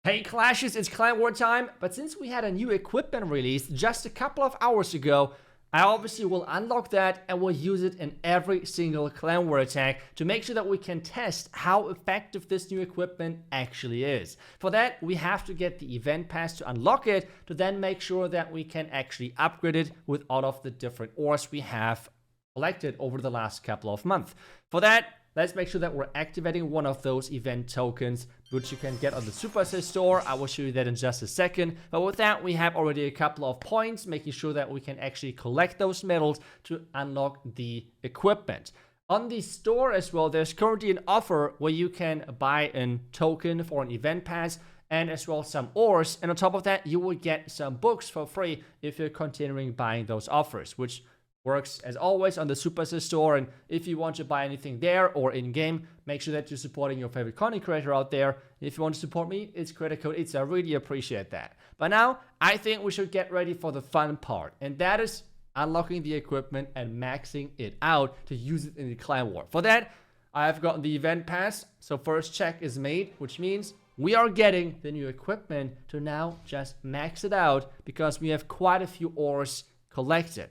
Hey Clashes, it's Clan War time, but since we had a new equipment released just a couple of hours ago, I obviously will unlock that and will use it in every single Clan War attack to make sure that we can test how effective this new equipment actually is. For that, we have to get the event pass to unlock it, to then make sure that we can actually upgrade it with all of the different ores we have collected over the last couple of months. For that, let's make sure that we're activating one of those event tokens, which you can get on the Super Assist store. I will show you that in just a second. But with that, we have already a couple of points, making sure that we can actually collect those medals to unlock the equipment. On the store as well, there's currently an offer where you can buy a token for an event pass and as well some ores. And on top of that, you will get some books for free if you're continuing buying those offers, which works as always on the Super Assist store. And if you want to buy anything there or in-game, make sure that you're supporting your favorite content creator out there. If you want to support me, it's creator code iTzu. I really appreciate that. But now, I think we should get ready for the fun part. And that is unlocking the equipment and maxing it out to use it in the Clan War. For that, I've gotten the event pass. So first check is made, which means we are getting the new equipment to now just max it out because we have quite a few ores collected.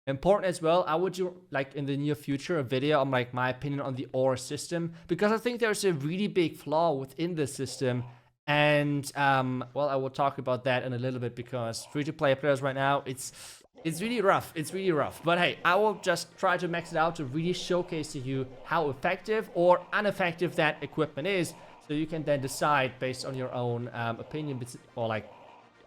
Important as well, I would do like in the near future a video on like my opinion on the ore system, because I think there's a really big flaw within the system. And well, I will talk about that in a little bit, because free-to-play players right now, it's really rough. It's really rough. But hey, I will just try to max it out to really showcase to you how effective or ineffective that equipment is, so you can then decide based on your own opinion, or like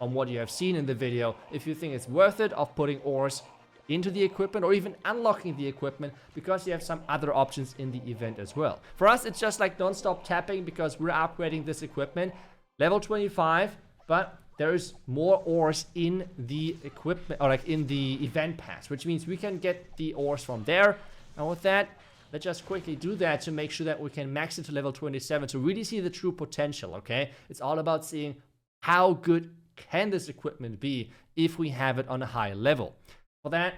on what you have seen in the video, if you think it's worth it of putting ores into the equipment or even unlocking the equipment, because you have some other options in the event as well. For us, it's just like non-stop tapping, because we're upgrading this equipment level 25, but there's more ores in the equipment, or like in the event pass, which means we can get the ores from there. And with that, let's just quickly do that to make sure that we can max it to level 27 to really see the true potential. Okay, it's all about seeing how good can this equipment be if we have it on a high level. For that,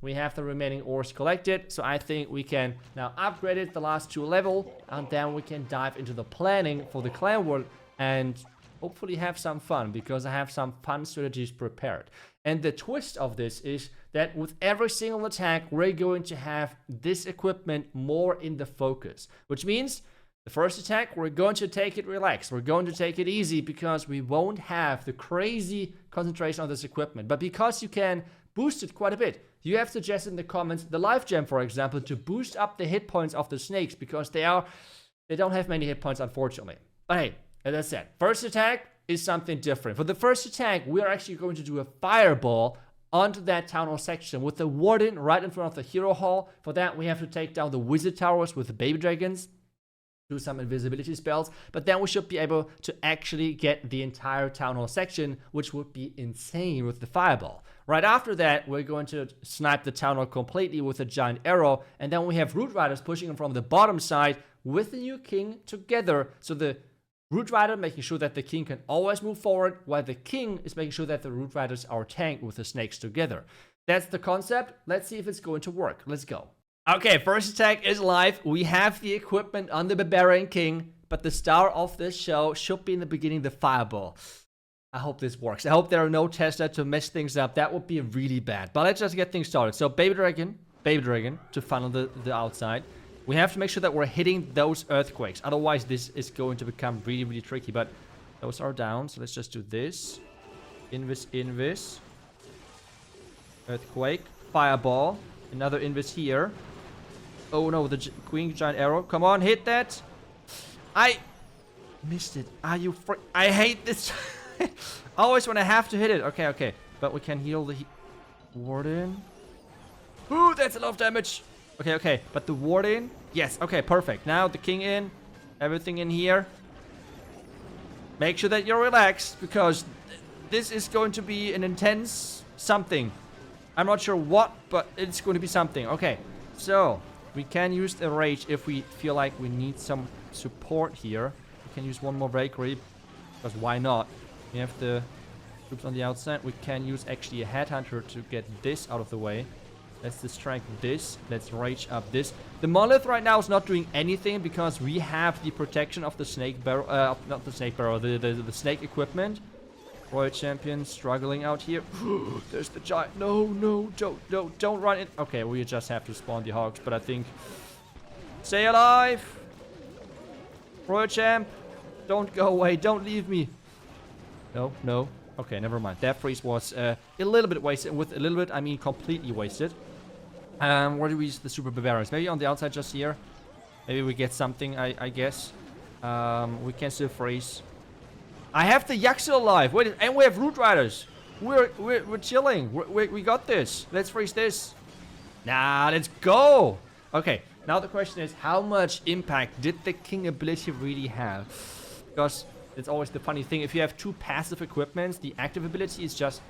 we have the remaining ores collected, so I think we can now upgrade it the last 2 levels, and then we can dive into the planning for the Clan World and hopefully have some fun, because I have some fun strategies prepared. And the twist of this is that with every single attack, we're going to have this equipment more in the focus, which means the first attack, we're going to take it relaxed. We're going to take it easy, because we won't have the crazy concentration on this equipment. But because you can boost it quite a bit, you have suggested in the comments the life gem, for example, to boost up the hit points of the snakes, because they don't have many hit points, unfortunately. But hey, as I said, first attack is something different. For the first attack, we are actually going to do a fireball onto that town hall section with the warden right in front of the hero hall. For that, we have to take down the wizard towers with the baby dragons, do some invisibility spells, but then we should be able to actually get the entire town hall section, which would be insane with the fireball. Right after that, we're going to snipe the town hall completely with a giant arrow, and then we have root riders pushing them from the bottom side with the new king together. So the root rider making sure that the king can always move forward, while the king is making sure that the root riders are tanked with the snakes together. That's the concept. Let's see if it's going to work. Let's go. Okay, first attack is live. We have the equipment on the Barbarian King, but the star of this show should be in the beginning, the fireball. I hope this works. I hope there are no testers to mess things up. That would be really bad. But let's just get things started. So baby dragon to funnel the outside. We have to make sure that we're hitting those earthquakes. Otherwise, this is going to become really, really tricky. But those are down. So let's just do this. Invis. Earthquake. Fireball. Another invis here. Oh no, the queen giant arrow. Come on, hit that. I missed it. Are you I hate this. Always when I have to hit it. Okay. But we can heal the warden. Ooh, that's a lot of damage. Okay. But the warden. Yes, okay, perfect. Now the king in. Everything in here. Make sure that you're relaxed, because this is going to be an intense something. I'm not sure what, but it's going to be something. Okay, so we can use the rage if we feel like we need some support here. We can use one more breakery, because why not? We have the troops on the outside. We can use actually a headhunter to get this out of the way. Let's distract this. Let's rage up this. The monolith right now is not doing anything because we have the protection of the snake barrel. Not the snake barrel, the snake equipment. Royal champion struggling out here. There's the giant. No, no, don't run in. Okay, we just have to spawn the hogs, but I think... Stay alive! Royal champ, don't go away. Don't leave me. No, no. Okay, never mind. That freeze was a little bit wasted. With a little bit, I mean completely wasted. Where do we use the super barbarians? Maybe on the outside just here. Maybe we get something, I guess. We can still freeze. I have the yak still alive. Wait, and we have root riders. We're chilling. We got this. Let's freeze this. Nah, let's go. Okay, now the question is, how much impact did the king ability really have? Because it's always the funny thing. If you have two passive equipments, the active ability is just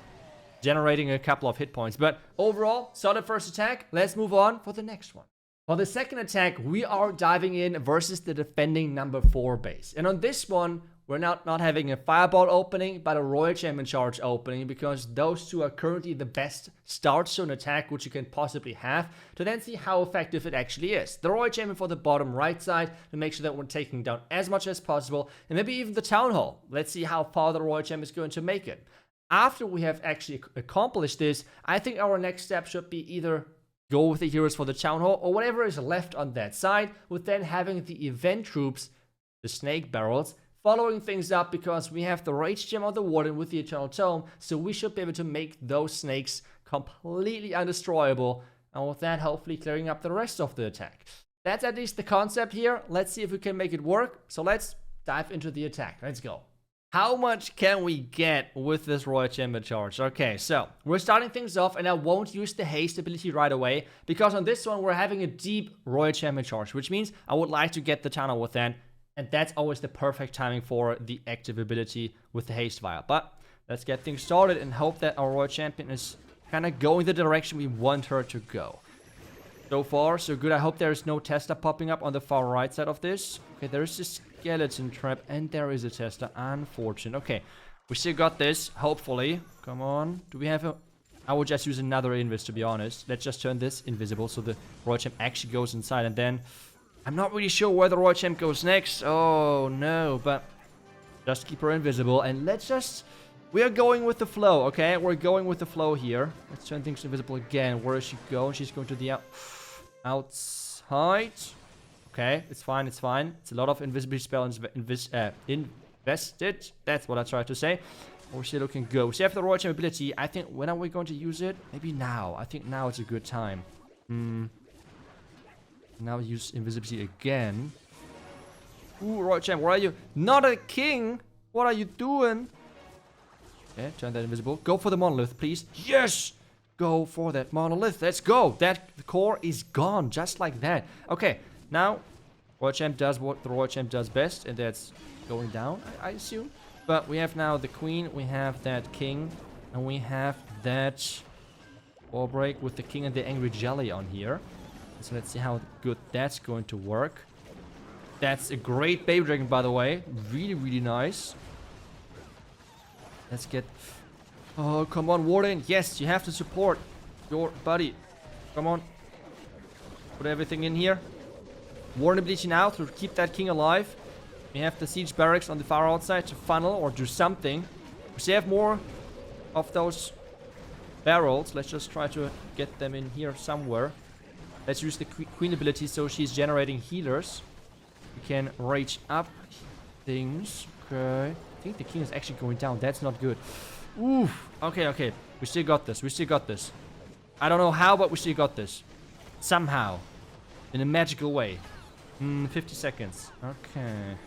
generating a couple of hit points. But overall, solid first attack. Let's move on for the next one. For the second attack, we are diving in versus the defending number 4 base. And on this one, we're not having a fireball opening, but a royal champion charge opening, because those two are currently the best start zone attack which you can possibly have, to then see how effective it actually is. The royal champion for the bottom right side to make sure that we're taking down as much as possible, and maybe even the town hall. Let's see how far the royal champion is going to make it. After we have actually accomplished this, I think our next step should be either go with the heroes for the town hall or whatever is left on that side, with then having the event troops, the snake barrels, following things up, because we have the rage gem on the warden with the eternal tome, so we should be able to make those snakes completely undestroyable, and with that hopefully clearing up the rest of the attack. That's at least the concept here. Let's see if we can make it work. So let's dive into the attack. Let's go. How much can we get with this royal chamber charge? Okay, so we're starting things off, and I won't use the haste ability right away, because on this one we're having a deep royal chamber charge, which means I would like to get the tunnel with that. And that's always the perfect timing for the active ability with the haste vial. But let's get things started and hope that our royal champion is kind of going the direction we want her to go. So far, so good. I hope there is no tester popping up on the far right side of this. Okay, there is a skeleton trap and there is a tester. Unfortunate. Okay, we still got this, hopefully. Come on. Do we have a... I would just use another invis, to be honest. Let's just turn this invisible so the royal champ actually goes inside, and then... I'm not really sure where the royal champ goes next. Oh no, but just keep her invisible, and let's just... We are going with the flow, okay? We're going with the flow here. Let's turn things invisible again. Where is she going? She's going to the outside. Okay, it's fine, it's fine. It's a lot of invisibility spell invested. That's what I tried to say. We're still looking good. We still have the royal champ ability. I think, when are we going to use it? Maybe now. I think now is a good time. Now use invisibility again. Ooh, royal champ, where are you? Not a king! What are you doing? Okay, turn that invisible. Go for the monolith, please. Yes! Go for that monolith. Let's go. That core is gone, just like that. Okay, now royal champ does what the royal champ does best, and that's going down, I assume. But we have now the queen, we have that king, and we have that wall break with the king and the angry jelly on here. So let's see how good that's going to work. That's a great baby dragon, by the way. Really, really nice. Let's get... Oh, come on, warden. Yes, you have to support your buddy. Come on. Put everything in here. Warden ability now to keep that king alive. We have the siege barracks on the far outside to funnel or do something. We still have more of those barrels. Let's just try to get them in here somewhere. Let's use the queen ability so she's generating healers. We can rage up things. Okay. I think the king is actually going down. That's not good. Oof. Okay, okay. We still got this. We still got this. I don't know how, but we still got this. Somehow. In a magical way. 50 seconds. Okay.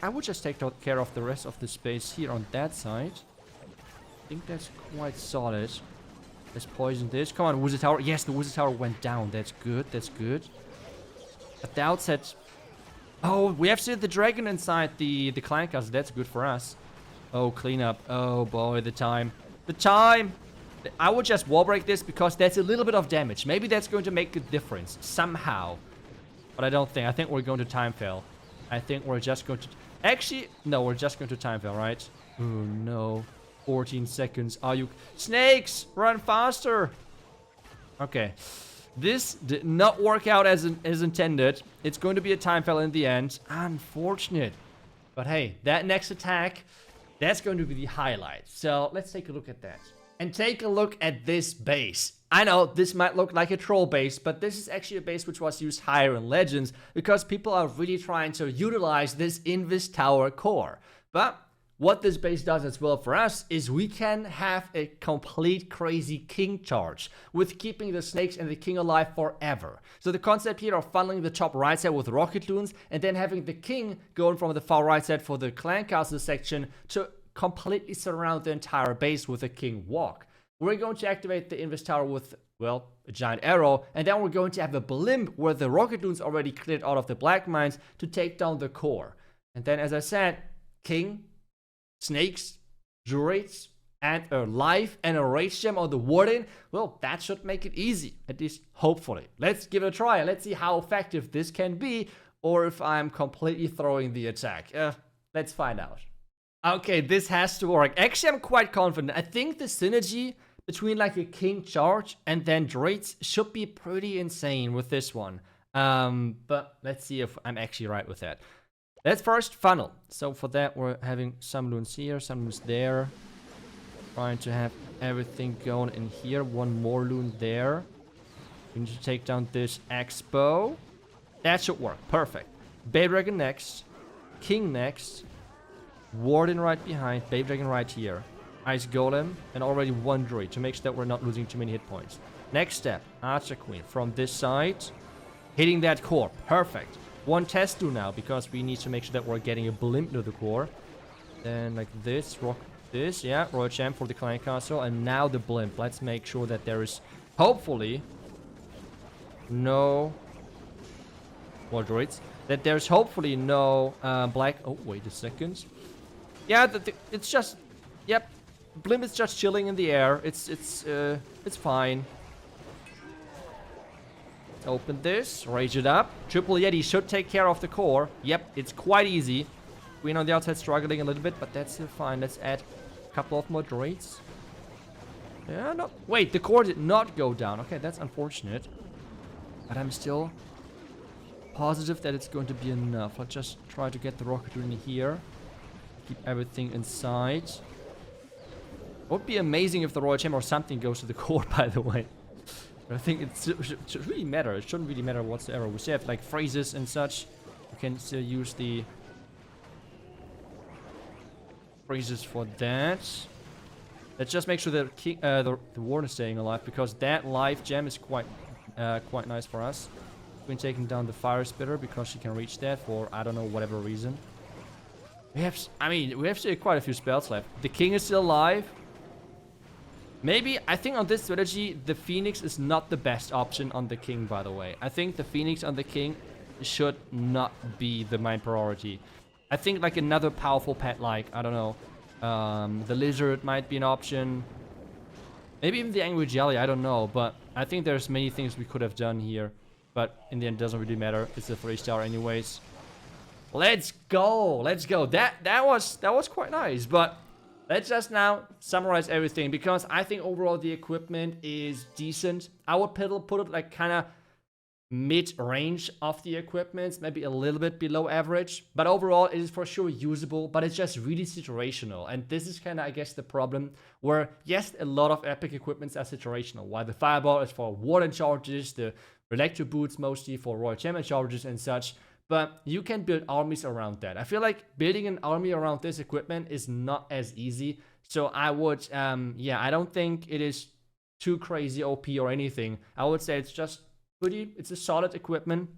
I would just take care of the rest of the space here on that side. I think that's quite solid. Let's poison this. Come on, wizard tower. Yes, the wizard tower went down. That's good. That's good. At the outset... Oh, we have still the dragon inside the clan castle. That's good for us. Oh, cleanup. Oh, boy, the time. The time! I would just wall break this because that's a little bit of damage. Maybe that's going to make a difference. Somehow. But I don't think. I think we're going to time fail. I think we're just going to... Actually, no, we're just going to time fail, right? Oh, no. 14 seconds. Are you... Snakes! Run faster! Okay. This did not work out as intended. It's going to be a time fail in the end. Unfortunate. But hey, that next attack, that's going to be the highlight. So let's take a look at that. And take a look at this base. I know this might look like a troll base, but this is actually a base which was used higher in Legends because people are really trying to utilize this Invis Tower core. But what this base does as well for us is we can have a complete crazy king charge with keeping the snakes and the king alive forever. So the concept here of funneling the top right side with rocket loons and then having the king going from the far right side for the clan castle section to completely surround the entire base with a king walk. We're going to activate the Invis Tower with, well, a giant arrow, and then we're going to have a blimp where the rocket loons already cleared out of the black mines to take down the core. And then, as I said, king, snakes, druids, and a life and a rage gem on the warden. Well, that should make it easy, at least hopefully. Let's give it a try and let's see how effective this can be, or if I'm completely throwing the attack. Let's find out. Okay, this has to work. Actually, I'm quite confident. I think the synergy between like a king charge and then druids should be pretty insane with this one. But let's see if I'm actually right with that. Let's first funnel. So for that, we're having some loons here, some loons there. Trying to have everything going in here. One more loon there. We need to take down this expo. That should work. Perfect. Bay Dragon next. King next. Warden right behind. Bay Dragon right here. Ice Golem. And already one druid to make sure that we're not losing too many hit points. Next step. Archer Queen from this side. Hitting that core. Perfect. One test do now because we need to make sure that we're getting a blimp to the core. Then like this. Rock this. Yeah. Royal Champ for the clan castle. And now the blimp. Let's make sure that there is hopefully no more druids. That there's hopefully no black... Oh, wait a second. Yeah, it's just... Yep. Blimp is just chilling in the air. It's fine. Let's open this. Rage it up. Triple Yeti should take care of the core. Yep, it's quite easy. Queen on the outside struggling a little bit, but that's still fine. Let's add a couple of more droids. Yeah, no... Wait, the core did not go down. Okay, that's unfortunate. But I'm still positive that it's going to be enough. I'll just try to get the rocket in here. Keep everything inside. It would be amazing if the Royal Chamber or something goes to the core, by the way. But I think it should really matter. It shouldn't really matter whatsoever. We still have like phrases and such. We can still use the phrases for that. Let's just make sure that the Warden is staying alive, because that life gem is quite nice for us. We've been taking down the Fire Spitter because she can reach that for, I don't know, whatever reason. We have still quite a few spells left. The King is still alive. Maybe, I think on this strategy, the Phoenix is not the best option on the King, by the way. I think the Phoenix on the King should not be the main priority. I think like another powerful pet, like, I don't know, the Lizard might be an option. Maybe even the Angry Jelly, I don't know. But I think there's many things we could have done here. But in the end, it doesn't really matter. It's a 3-star anyways. Let's go. Let's go. That was quite nice. But let's just now summarize everything, because I think overall the equipment is decent. I would put it like kind of mid-range of the equipment, maybe a little bit below average, but overall it is for sure usable. But it's just really situational, and this is kind of, I guess, the problem, where yes, a lot of epic equipments are situational, while the Fireball is for Warden charges, the Electro Boots mostly for Royal Champion charges and such. But you can build armies around that. I feel like building an army around this equipment is not as easy. So I would, yeah, I don't think it is too crazy OP or anything. I would say it's just it's a solid equipment,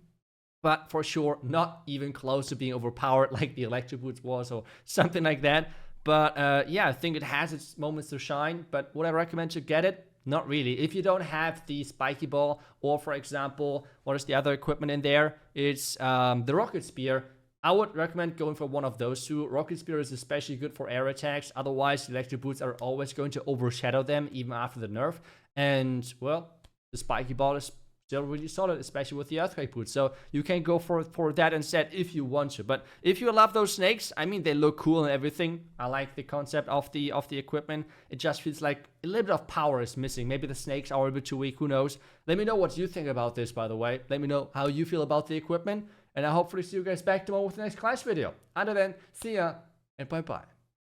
but for sure not even close to being overpowered like the Electro Boots was or something like that. But yeah, I think it has its moments to shine. But would I recommend to get it? Not really. If you don't have the Spiky Ball, or for example, what is the other equipment in there? It's the Rocket Spear. I would recommend going for one of those two. Rocket Spear is especially good for air attacks. Otherwise, the Electro Boots are always going to overshadow them, even after the nerf. And, well, the Spiky Ball is still really solid, especially with the earthquake boots. So you can go for that instead if you want to. But if you love those snakes, I mean, they look cool and everything. I like the concept of the equipment. It just feels like a little bit of power is missing. Maybe the snakes are a bit too weak, who knows. Let me know what you think about this, by the way. Let me know how you feel about the equipment, and I'll hopefully see you guys back tomorrow with the next class video. Until then, see ya and bye bye.